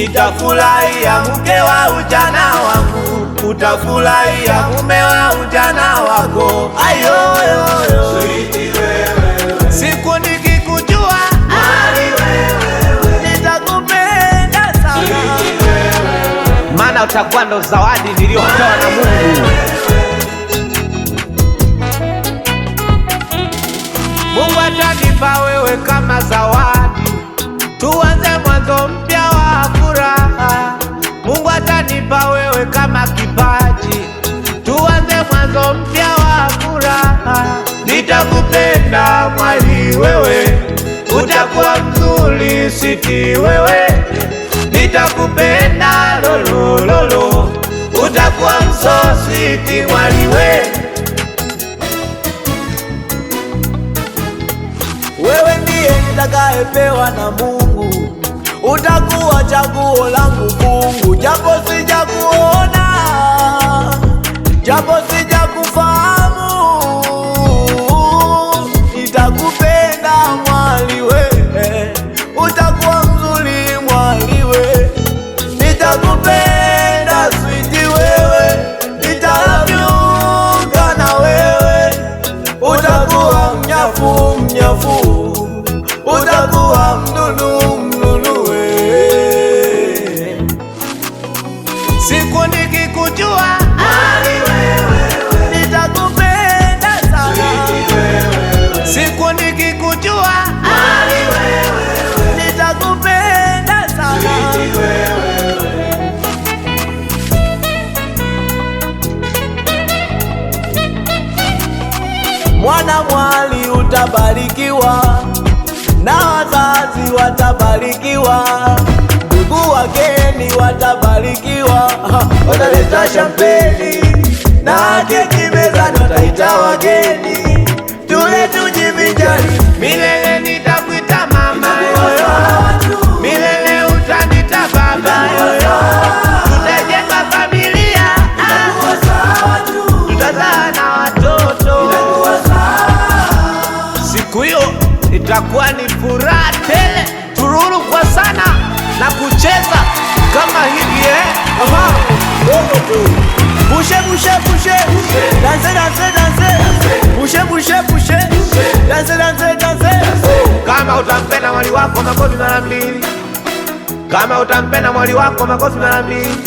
Nitafurahia mke wa ujana wangu, utafurahia mume wa ujana wako. Ayoyoyo siku nikikujua nitakupenda sana, maana utakuwa ndo zawadi niliyopewa na Mungu. Mungu atanipa wewe kama zawadi, tuanze mwanzo mpya wa furaha. Mungu atanipa wewe kama kipaji, tuanze mwanzo mpya wa furaha. Nitakupenda mwali wewe, utakuwa mzuri siti wewe. Nitakupenda lolo lolo, utakuwa msositi mwali wewe. Wewe ndiye nitakayepewa na Mungu, utakuwa chaguo langu fungu. Japo sijakuona, japo sijakufahamu, nitakupenda mwali we, utakuwa mzuri mwali we. Nitakupenda switi wewe, nitavyuka na wewe. Utakuwa mnyafu mnyafu, utakuwa mnunu mnunu we. Siku nikikujua nitakupenda sana, siku nikikujua nitakupenda sana. Mwana mwali utabarikiwa, na wazazi watabarikiwa, ndugu wageni watabarikiwa. Wataleta shampeni na keki mezani, wataita wageni tule tujivinjari. milele nitakuita mama yoyo, milele utanita baba yoyo. Tutajenga familia, tutazaa na watoto. Siku hiyo itakuwa ni furaha tele, tururu kwa sana na kucheza kama hivi Bouge bouge bouge, danse danse danse, bouge bouge bouge, danse danse danse. Kama utampenda mwali wako makofi mara mbili, kama utampenda mwali wako makofi mara mbili.